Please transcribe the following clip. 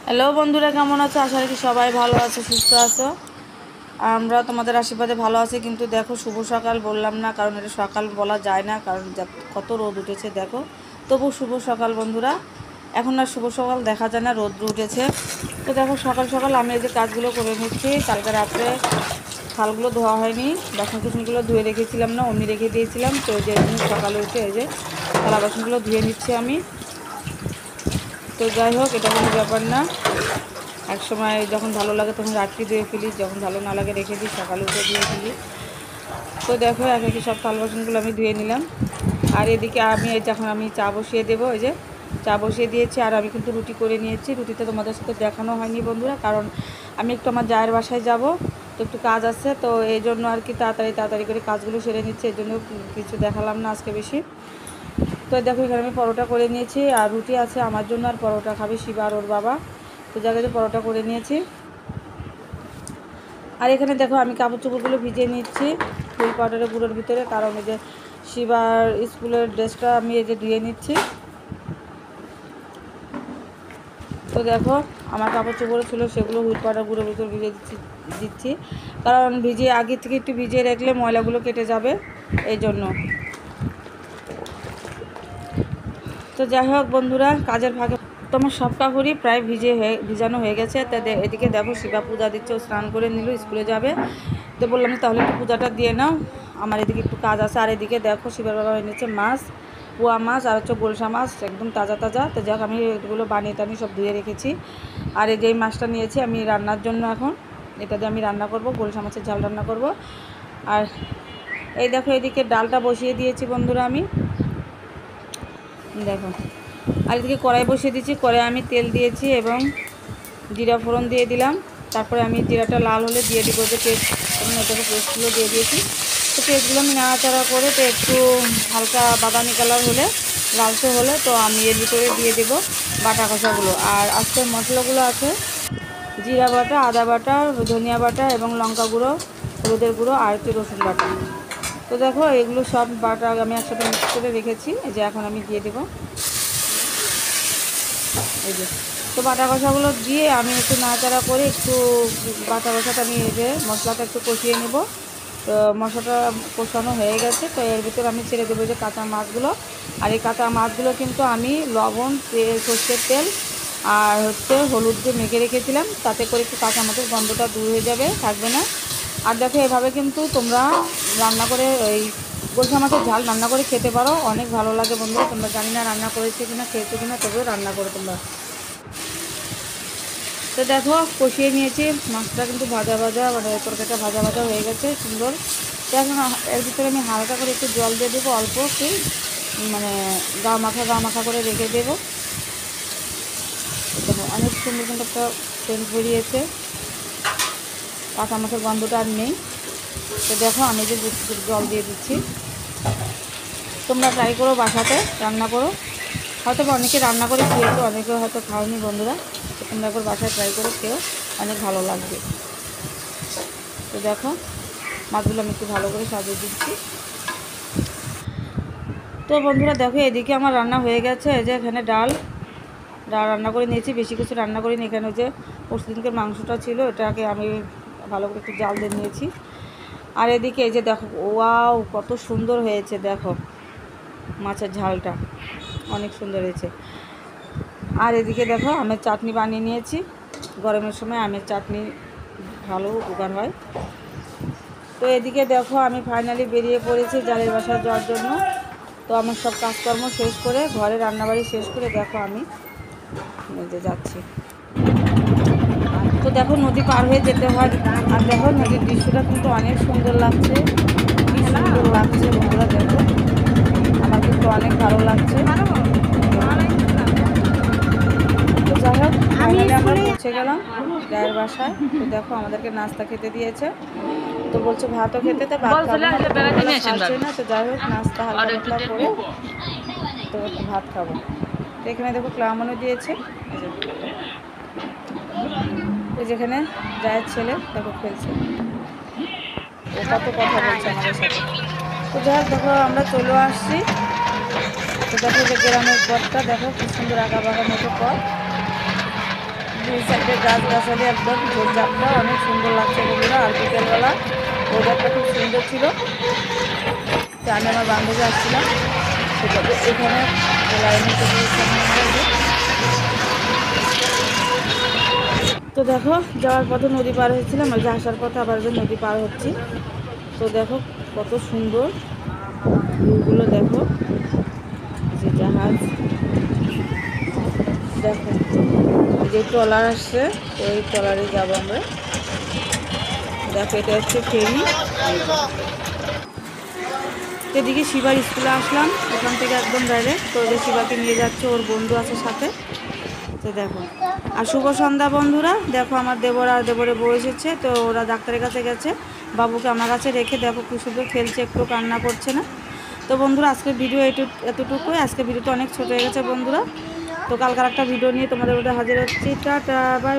Hello বন্ধুরা, কেমন আছো? আশা রাখি সবাই ভালো আছো, সুস্থ আছো। আমরা তোমাদের আশীর্বাদে ভালো আছি। কিন্তু দেখো, শুভ সকাল বললাম না, কারণ এটা সকাল বলা যায় না, কারণ কত রোদ উঠেছে দেখো। তবু শুভ সকাল বন্ধুরা। এখন আর শুভ সকাল দেখা যায় না, রোদ্র উঠেছে। তো দেখো, সকাল সকাল আমি এই যে কাজগুলো করে নিচ্ছি। কালকে রাত্রে থালগুলো ধোয়া হয়নি, বাসন কুসনগুলো ধুয়ে রেখেছিলাম না, অমনি রেখে দিয়েছিলাম। তো যে সকালে উঠে এই যে থালা বাসনগুলো ধুয়ে নিচ্ছি আমি। তো যাই হোক, এটা কোনো ব্যাপার না। এক সময় যখন ভালো লাগে তখন রাত্রি ধুয়ে ফেলি, যখন ভালো না লাগে রেখে দিই, সকালে উঠে ধুয়ে ফেলি। তো দেখো, একে সব থাল বাসনগুলো আমি ধুয়ে নিলাম। আর এদিকে আমি যখন আমি চা বসিয়ে দেবো, এই যে চা বসিয়ে দিয়েছি। আর আমি কিন্তু রুটি করে নিয়েছি। রুটিতে তোমাদের সাথে দেখানো হয়নি বন্ধুরা, কারণ আমি একটু আমার জায়ের বাসায় যাব, তো একটু কাজ আছে। তো এই জন্য আর কি তাড়াতাড়ি করে কাজগুলো সেরে নিচ্ছি, এই জন্য কিছু দেখালাম না আজকে বেশি। তো দেখো, এখানে আমি পরোটা করে নিয়েছি, আর রুটি আছে আমার জন্য, আর পরোটা খাবে শিবা আর ওর বাবা। তো জায়গায় পরোটা করে নিয়েছি। আর এখানে দেখো, আমি কাপড় চোপড়গুলো ভিজিয়ে নিচ্ছি ফুল পাউডারের গুঁড়োর ভিতরে, কারণ এই যে শিবার স্কুলের ড্রেসটা আমি এই যে ধুয়ে নিচ্ছি। তো দেখো, আমার কাপড় চোপড় ছিল সেগুলো হুইল পাউডার গুঁড়োর ভিতরে ভিজিয়ে দিচ্ছি, কারণ ভিজিয়ে আগে থেকে একটু ভিজিয়ে রাখলে ময়লাগুলো কেটে যাবে, এই জন্য। তো যাই হোক বন্ধুরা, কাজের ফাঁকে তোমার সব কাপড়ই প্রায় ভিজানো হয়ে গেছে। তা এদিকে দেখো, শিবা পূজা দিচ্ছে, ও স্নান করে নিল, স্কুলে যাবে। তো বললাম তাহলে একটু পূজাটা দিয়ে নাও, আমার এদিকে একটু কাজ আছে। আর এদিকে দেখো, শিবার বাবা এনেছে মাছ, পোয়া মাছ, আর হচ্ছে গোলসা মাছ, একদম তাজা তাজা। তো যাক, আমি এগুলো বানিয়ে সব ধুয়ে রেখেছি। আর এই যে মাছটা নিয়েছি আমি রান্নার জন্য, এখন এটা দিয়ে আমি রান্না করব, গোলসা মাছের ঝাল রান্না করব। আর এই দেখো, এদিকে ডালটা বসিয়ে দিয়েছি বন্ধুরা আমি, দেখো। আর এদিকে কড়াই বসিয়ে দিয়েছি, কড়াই আমি তেল দিয়েছি এবং জিরা ফোড়ন দিয়ে দিলাম। তারপরে আমি জিরাটা লাল হলে দিয়ে দিব যে পেস্ট, এটাকে পেস্টগুলো দিয়ে দিয়েছি। তো পেস্টগুলো আমি নাড়াচাড়া করে, তো একটু হালকা বাদামি কালার হলে, লালচে হলে, তো আমি এর ভিতরে দিয়ে দেব বাটা কষাগুলো। আর আজকের মশলাগুলো আছে জিরা বাটা, আদা বাটা, ধনিয়া বাটা এবং লঙ্কা গুঁড়ো, হলুদের গুঁড়ো, আর একটু রসুন বাটা। তো দেখো, এগুলো সব বাটা আমি একসাথে মিক্স করে রেখেছি, এই যে এখন আমি দিয়ে দেবো এই যে। তো বাটা কষাগুলো দিয়ে আমি একটু নাড়াচাড়া করে, একটু বাটা কষাটা আমি এই যে মশলাটা একটু কষিয়ে নেব। তো মশলাটা কষানো হয়ে গেছে, তো এর ভিতরে আমি ছেড়ে দেবো যে কাঁচা মাছগুলো। আর এই কাঁচা মাছগুলো কিন্তু আমি লবণ, সর্ষের তেল আর হচ্ছে হলুদ দিয়ে মেখে রেখেছিলাম, তাতে করে একটু কাঁচা মাছের গন্ধটা দূর হয়ে যাবে, থাকবে না। আর দেখো, এভাবে কিন্তু তোমরা রান্না করে ওই গোলসা মাছের ঝাল রান্না করে খেতে পারো, অনেক ভালো লাগে বন্ধুরা। তোমরা জানি না রান্না করেছে কিনা, খেয়েছো কিনা, তবে রান্না করো তোমরা। তো দেখো, কষিয়ে নিয়েছি মাছটা, কিন্তু ভাজা ভাজা, মানে তরকারিটা ভাজা ভাজা হয়ে গেছে সুন্দর। তো এখন এর ভিতরে আমি হালকা করে একটু জল দিয়ে দেবো, অল্প একটু, মানে গা মাখা করে রেখে দেবো। দেখো, অনেক সুন্দর কিন্তু একটা সেন্ট বেরিয়েছে, কাঁচা মাছের গন্ধটা আর নেই। তো দেখো, আমি যে জল দিয়ে দিচ্ছি, তোমরা ট্রাই করো, বাসাতে রান্না করো। হয়তো অনেকে রান্না করে খেয়েছো, অনেকে হয়তো খাওনি বন্ধুরা। তো তোমরা একবার বাসায় ট্রাই করে খেও, অনেক ভালো লাগবে। তো দেখো, মাছগুলো আমি একটু ভালো করে সাজিয়ে দিচ্ছি। তো বন্ধুরা দেখো, এদিকে আমার রান্না হয়ে গেছে। এই যে এখানে ডাল রান্না করে নিয়েছি, বেশি কিছু রান্না করিনি। এখানে যে পরশুদিনকের মাংসটা ছিল, এটাকে আমি ভালো করে একটু জাল দিয়ে নিয়েছি। আর এদিকে এই যে দেখো, ওয়াও কত সুন্দর হয়েছে, দেখো মাছের ঝালটা অনেক সুন্দর হয়েছে। আর এদিকে দেখো, আমের চাটনি বানিয়ে নিয়েছি, গরমের সময় আমের চাটনি ভালো উপকার হয়। তো এদিকে দেখো, আমি ফাইনালি বেরিয়ে পড়েছি জালের বাসায় যাওয়ার জন্য। তো আমার সব কাজকর্ম শেষ করে, ঘরে রান্নাবাড়ি শেষ করে, দেখো আমি নিজে যাচ্ছি। তো দেখো, নদী পার হয়ে যেতে হয়। আর দেখো, নদীর দৃশ্যটা কিন্তু অনেক সুন্দর লাগছে, কি সুন্দর লাগছে বন্ধুরা, দেখো আমার কিন্তু অনেক ভালো লাগছে। তো যাই হোক, ফাইনালি আমরা পৌঁছে গেলাম গায়ের বাসায়। তো দেখো, আমাদেরকে নাস্তা খেতে দিয়েছে। তো বলছে ভাতও খেতে, তো ভাত খাবো না, খাচ্ছে না। তো যাই হোক, নাস্তা হালকা পাতলা করে তো ভাত খাবো। তো এখানে দেখো ক্লামনও দিয়েছে, এই যেখানে জায়ের ছেলে দেখো খেলছে, ও কত কথা বলছে আমাদের সাথে। তো যাই হোক, দেখো আমরা চলে আসছি। তো দেখো, যে গ্রামের পথটা দেখো, খুব সুন্দর আঁকা বাঁকা মতো পথ, এই সাইডে গাছগাছালি একদম ঝোপঝাপটা অনেক সুন্দর লাগছে বন্ধুরা। আর বিকেলবেলা ওয়েদারটা খুব সুন্দর ছিল। তো আমি আমার বান্ধবী আসছিলাম, সেটাকে এখানে লাইনে চলে গেছিলাম। তো দেখো যাওয়ার পথে নদী পার হয়েছিলাম, আর যে আসার পথে আবার নদী পার হচ্ছি। তো দেখো কত সুন্দর ভিউগুলো, দেখো যে জাহাজ, দেখো যে ট্রলার আসছে, তো এই ট্রলারে যাবো আমরা। দেখো এটা হচ্ছে ফেরি। এদিকে শিবার স্কুলে আসলাম, ওখান থেকে একদম ডাইরেক্ট। তো যে শিবাকে নিয়ে যাচ্ছে, ওর বন্ধু আছে সাথে। তো দেখো, আর শুভ সন্ধ্যা বন্ধুরা। দেখো আমার দেবর আর দেবরে বউ এসেছে, তো ওরা ডাক্তারের কাছে গেছে, বাবুকে আমার কাছে রেখে দেখো কি শুধু খেলছে, একটু কান্না করছে না। তো বন্ধুরা আজকের ভিডিও এতটুকুই। আজকে ভিডিওটা অনেক ছোট হয়ে গেছে বন্ধুরা। তো কালকার একটা ভিডিও নিয়ে তোমাদের মধ্যে হাজির হচ্ছি। Tata, by.